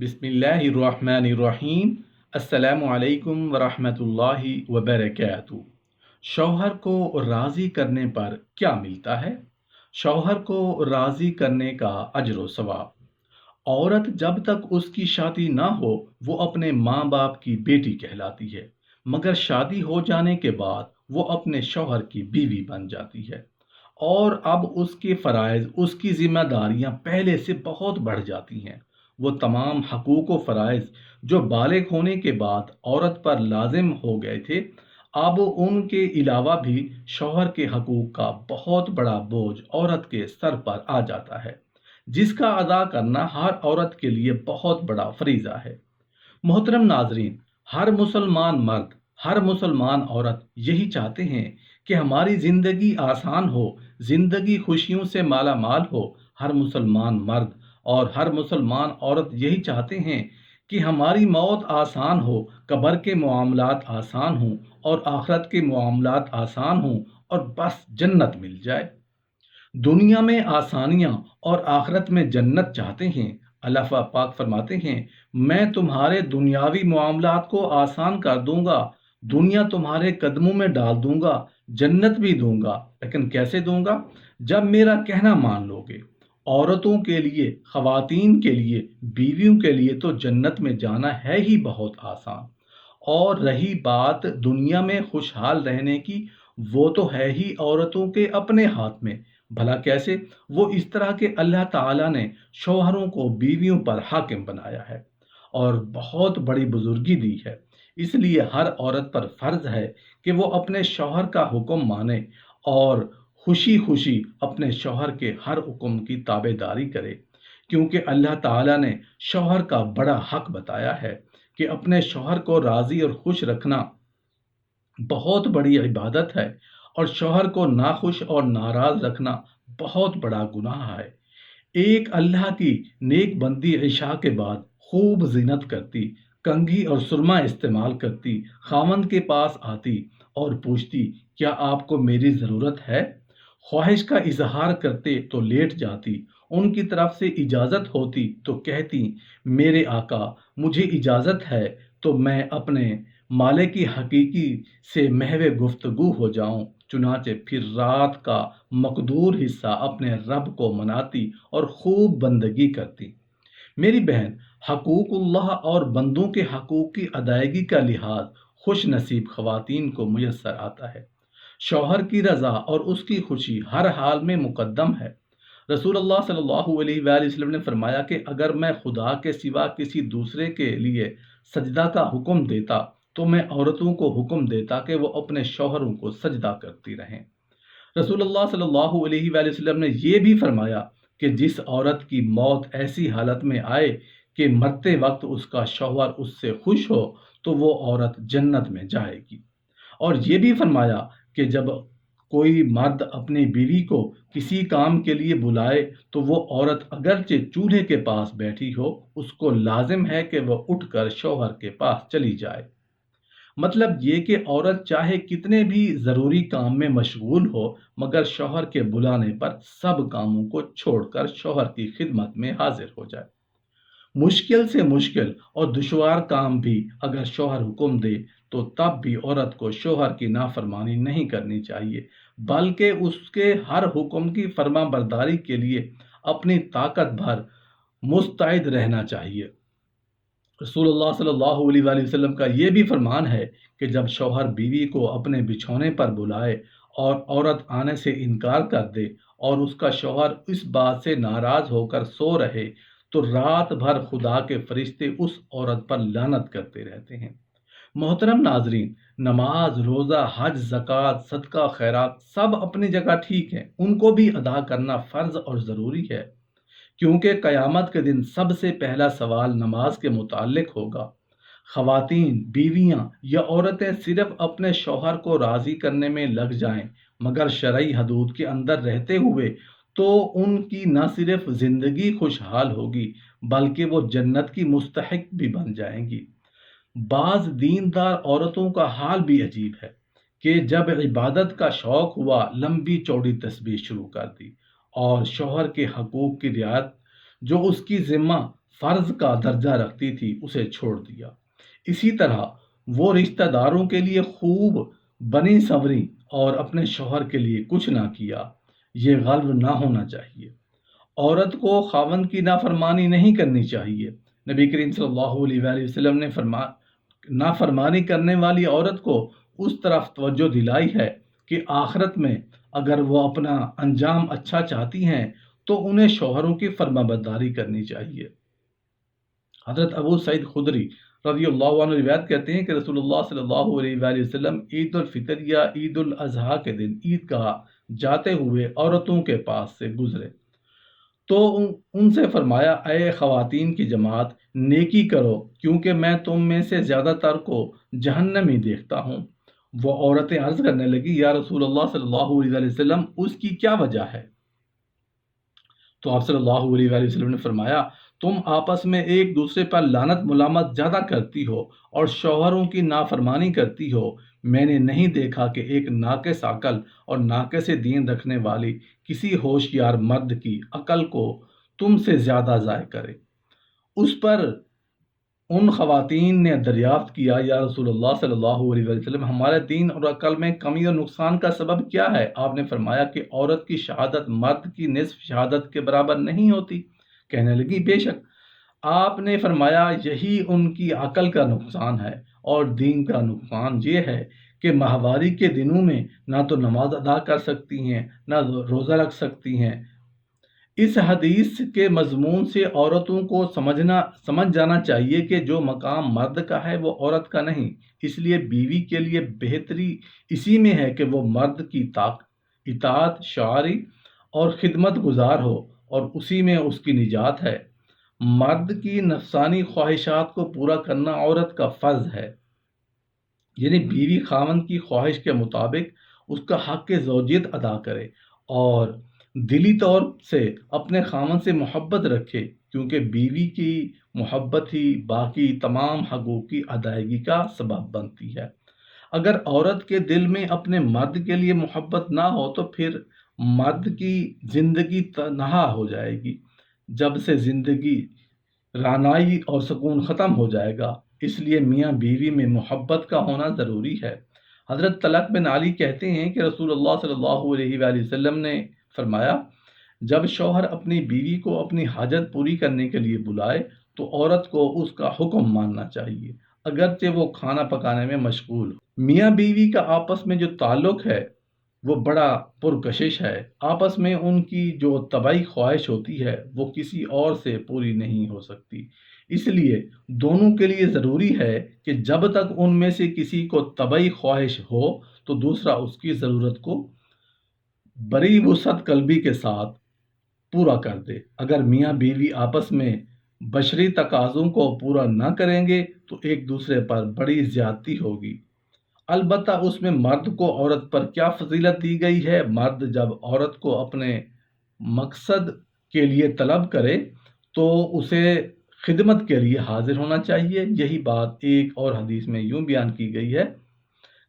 بسم اللہ الرحمن الرحیم۔ السلام علیکم ورحمۃ اللہ وبرکاتہ۔ شوہر کو راضی کرنے پر کیا ملتا ہے؟ شوہر کو راضی کرنے کا اجر و ثواب۔ عورت جب تک اس کی شادی نہ ہو وہ اپنے ماں باپ کی بیٹی کہلاتی ہے، مگر شادی ہو جانے کے بعد وہ اپنے شوہر کی بیوی بن جاتی ہے، اور اب اس کے فرائض، اس کی ذمہ داریاں پہلے سے بہت بڑھ جاتی ہیں۔ وہ تمام حقوق و فرائض جو بالغ ہونے کے بعد عورت پر لازم ہو گئے تھے، اب ان کے علاوہ بھی شوہر کے حقوق کا بہت بڑا بوجھ عورت کے سر پر آ جاتا ہے، جس کا ادا کرنا ہر عورت کے لیے بہت بڑا فریضہ ہے۔ محترم ناظرین، ہر مسلمان مرد، ہر مسلمان عورت یہی چاہتے ہیں کہ ہماری زندگی آسان ہو، زندگی خوشیوں سے مالا مال ہو۔ ہر مسلمان مرد اور ہر مسلمان عورت یہی چاہتے ہیں کہ ہماری موت آسان ہو، قبر کے معاملات آسان ہوں اور آخرت کے معاملات آسان ہوں، اور بس جنت مل جائے۔ دنیا میں آسانیاں اور آخرت میں جنت چاہتے ہیں۔ اللہ پاک فرماتے ہیں، میں تمہارے دنیاوی معاملات کو آسان کر دوں گا، دنیا تمہارے قدموں میں ڈال دوں گا، جنت بھی دوں گا، لیکن کیسے دوں گا؟ جب میرا کہنا مان لو گے۔ عورتوں کے لیے، خواتین کے لیے، بیویوں کے لیے تو جنت میں جانا ہے ہی بہت آسان، اور رہی بات دنیا میں خوشحال رہنے کی، وہ تو ہے ہی عورتوں کے اپنے ہاتھ میں۔ بھلا کیسے؟ وہ اس طرح کہ اللہ تعالیٰ نے شوہروں کو بیویوں پر حاکم بنایا ہے اور بہت بڑی بزرگی دی ہے۔ اس لیے ہر عورت پر فرض ہے کہ وہ اپنے شوہر کا حکم مانے اور خوشی خوشی اپنے شوہر کے ہر حکم کی تابع داری کرے، کیونکہ اللہ تعالیٰ نے شوہر کا بڑا حق بتایا ہے کہ اپنے شوہر کو راضی اور خوش رکھنا بہت بڑی عبادت ہے، اور شوہر کو ناخوش اور ناراض رکھنا بہت بڑا گناہ ہے۔ ایک اللہ کی نیک بندی عشاء کے بعد خوب زینت کرتی، کنگھی اور سرما استعمال کرتی، خاوند کے پاس آتی اور پوچھتی، کیا آپ کو میری ضرورت ہے؟ خواہش کا اظہار کرتے تو لیٹ جاتی، ان کی طرف سے اجازت ہوتی تو کہتی، میرے آقا مجھے اجازت ہے تو میں اپنے مالک کی حقیقی سے محو گفتگو ہو جاؤں۔ چنانچہ پھر رات کا مقدور حصہ اپنے رب کو مناتی اور خوب بندگی کرتی۔ میری بہن، حقوق اللہ اور بندوں کے حقوق کی ادائیگی کا لحاظ خوش نصیب خواتین کو میسر آتا ہے۔ شوہر کی رضا اور اس کی خوشی ہر حال میں مقدم ہے۔ رسول اللہ صلی اللہ علیہ وآلہ وسلم نے فرمایا کہ اگر میں خدا کے سوا کسی دوسرے کے لیے سجدہ کا حکم دیتا تو میں عورتوں کو حکم دیتا کہ وہ اپنے شوہروں کو سجدہ کرتی رہیں۔ رسول اللہ صلی اللہ علیہ وآلہ وسلم نے یہ بھی فرمایا کہ جس عورت کی موت ایسی حالت میں آئے کہ مرتے وقت اس کا شوہر اس سے خوش ہو تو وہ عورت جنت میں جائے گی۔ اور یہ بھی فرمایا کہ جب کوئی مرد اپنی بیوی کو کسی کام کے لیے بلائے تو وہ عورت اگرچہ چولہے کے پاس بیٹھی ہو، اس کو لازم ہے کہ وہ اٹھ کر شوہر کے پاس چلی جائے۔ مطلب یہ کہ عورت چاہے کتنے بھی ضروری کام میں مشغول ہو، مگر شوہر کے بلانے پر سب کاموں کو چھوڑ کر شوہر کی خدمت میں حاضر ہو جائے۔ مشکل سے مشکل اور دشوار کام بھی اگر شوہر حکم دے تو تب بھی عورت کو شوہر کی نافرمانی نہیں کرنی چاہیے، بلکہ اس کے ہر حکم کی فرما برداری کے لیے اپنی طاقت بھر مستعد رہنا چاہیے۔ رسول اللہ صلی اللہ علیہ وآلہ وسلم کا یہ بھی فرمان ہے کہ جب شوہر بیوی کو اپنے بچھونے پر بلائے اور عورت آنے سے انکار کر دے اور اس کا شوہر اس بات سے ناراض ہو کر سو رہے تو رات بھر خدا کے فرشتے اس عورت پر لعنت کرتے رہتے ہیں۔ محترم ناظرین، نماز، روزہ، حج، زکوٰۃ، صدقہ، خیرات سب اپنی جگہ ٹھیک ہیں، ان کو بھی ادا کرنا فرض اور ضروری ہے، کیونکہ قیامت کے دن سب سے پہلا سوال نماز کے متعلق ہوگا۔ خواتین، بیویاں یا عورتیں صرف اپنے شوہر کو راضی کرنے میں لگ جائیں مگر شرعی حدود کے اندر رہتے ہوئے، تو ان کی نہ صرف زندگی خوشحال ہوگی بلکہ وہ جنت کی مستحق بھی بن جائیں گی۔ بعض دیندار عورتوں کا حال بھی عجیب ہے کہ جب عبادت کا شوق ہوا لمبی چوڑی تسبیح شروع کر دی اور شوہر کے حقوق کی رعایت جو اس کی ذمہ فرض کا درجہ رکھتی تھی اسے چھوڑ دیا۔ اسی طرح وہ رشتہ داروں کے لیے خوب بنی سنوری اور اپنے شوہر کے لیے کچھ نہ کیا، یہ غلط نہ ہونا چاہیے۔ عورت کو خاوند کی نافرمانی نہیں کرنی چاہیے۔ نبی کریم صلی اللہ علیہ وآلہ وسلم نے نافرمانی کرنے والی عورت کو اس طرف توجہ دلائی ہے کہ آخرت میں اگر وہ اپنا انجام اچھا چاہتی ہیں تو انہیں شوہروں کی فرما برداری کرنی چاہیے۔ حضرت ابو سعید خدری رضی اللہ عنہ روایت کرتے ہیں کہ رسول اللہ صلی اللہ علیہ وآلہ وسلم عید الفطر یا عید الاضحیٰ کے دن عید گاہ جاتے ہوئے عورتوں کے پاس سے گزرے تو ان سے فرمایا، اے خواتین کی جماعت، نیکی کرو کیونکہ میں تم میں سے زیادہ تر کو جہنمی دیکھتا ہوں۔ وہ عورتیں عرض کرنے لگی، یا رسول اللہ صلی اللہ علیہ وآلہ وسلم اس کی کیا وجہ ہے؟ تو آپ صلی اللہ علیہ وآلہ وسلم نے فرمایا، تم آپس میں ایک دوسرے پر لعنت ملامت زیادہ کرتی ہو اور شوہروں کی نافرمانی کرتی ہو۔ میں نے نہیں دیکھا کہ ایک ناقص عقل اور ناقص دین رکھنے والی کسی ہوشیار مرد کی عقل کو تم سے زیادہ ضائع کرے۔ اس پر ان خواتین نے دریافت کیا، یا رسول اللہ صلی اللہ علیہ وسلم، ہمارے دین اور عقل میں کمی اور نقصان کا سبب کیا ہے؟ آپ نے فرمایا کہ عورت کی شہادت مرد کی نصف شہادت کے برابر نہیں ہوتی۔ کہنے لگی، بے شک۔ آپ نے فرمایا، یہی ان کی عقل کا نقصان ہے، اور دین کا نقصان یہ ہے کہ ماہواری کے دنوں میں نہ تو نماز ادا کر سکتی ہیں نہ روزہ رکھ سکتی ہیں۔ اس حدیث کے مضمون سے عورتوں کو سمجھ جانا چاہیے کہ جو مقام مرد کا ہے وہ عورت کا نہیں، اس لیے بیوی کے لیے بہتری اسی میں ہے کہ وہ مرد کی اطاعت شاعری اور خدمت گزار ہو، اور اسی میں اس کی نجات ہے۔ مرد کی نفسانی خواہشات کو پورا کرنا عورت کا فرض ہے، یعنی بیوی خاوند کی خواہش کے مطابق اس کا حق زوجیت ادا کرے اور دلی طور سے اپنے خاوند سے محبت رکھے، کیونکہ بیوی کی محبت ہی باقی تمام حقوق کی ادائیگی کا سبب بنتی ہے۔ اگر عورت کے دل میں اپنے مرد کے لیے محبت نہ ہو تو پھر مرد کی زندگی تنہا ہو جائے گی، جب سے زندگی رانائی اور سکون ختم ہو جائے گا۔ اس لیے میاں بیوی میں محبت کا ہونا ضروری ہے۔ حضرت طلق بن علی کہتے ہیں کہ رسول اللہ صلی اللہ علیہ وآلہ وسلم نے فرمایا، جب شوہر اپنی بیوی کو اپنی حاجت پوری کرنے کے لیے بلائے تو عورت کو اس کا حکم ماننا چاہیے، اگرچہ وہ کھانا پکانے میں مشغول ہو۔ میاں بیوی کا آپس میں جو تعلق ہے وہ بڑا پرکشش ہے۔ آپس میں ان کی جو طبعی خواہش ہوتی ہے وہ کسی اور سے پوری نہیں ہو سکتی۔ اس لیے دونوں کے لیے ضروری ہے کہ جب تک ان میں سے کسی کو طبعی خواہش ہو تو دوسرا اس کی ضرورت کو بڑی وسعت قلبی کے ساتھ پورا کر دے۔ اگر میاں بیوی آپس میں بشری تقاضوں کو پورا نہ کریں گے تو ایک دوسرے پر بڑی زیادتی ہوگی۔ البتہ اس میں مرد کو عورت پر کیا فضیلت دی گئی ہے؟ مرد جب عورت کو اپنے مقصد کے لیے طلب کرے تو اسے خدمت کے لیے حاضر ہونا چاہیے۔ یہی بات ایک اور حدیث میں یوں بیان کی گئی ہے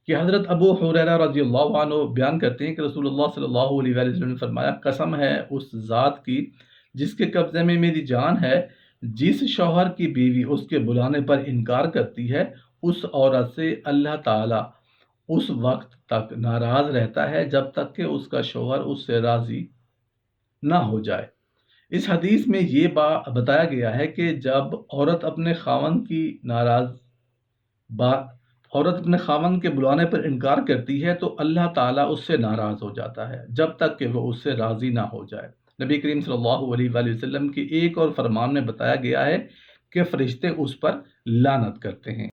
کہ حضرت ابو حریرہ رضی اللہ عنہ بیان کرتے ہیں کہ رسول اللہ صلی اللہ علیہ وآلہ وسلم نے فرمایا، قسم ہے اس ذات کی جس کے قبضے میں میری جان ہے، جس شوہر کی بیوی اس کے بلانے پر انکار کرتی ہے، اس عورت سے اللہ تعالیٰ اس وقت تک ناراض رہتا ہے جب تک کہ اس کا شوہر اس سے راضی نہ ہو جائے۔ اس حدیث میں یہ بتایا گیا ہے کہ جب عورت اپنے خاوند کے بلانے پر انکار کرتی ہے تو اللہ تعالیٰ اس سے ناراض ہو جاتا ہے جب تک کہ وہ اس سے راضی نہ ہو جائے۔ نبی کریم صلی اللہ علیہ وآلہ وسلم کے ایک اور فرمان میں بتایا گیا ہے کہ فرشتے اس پر لعنت کرتے ہیں۔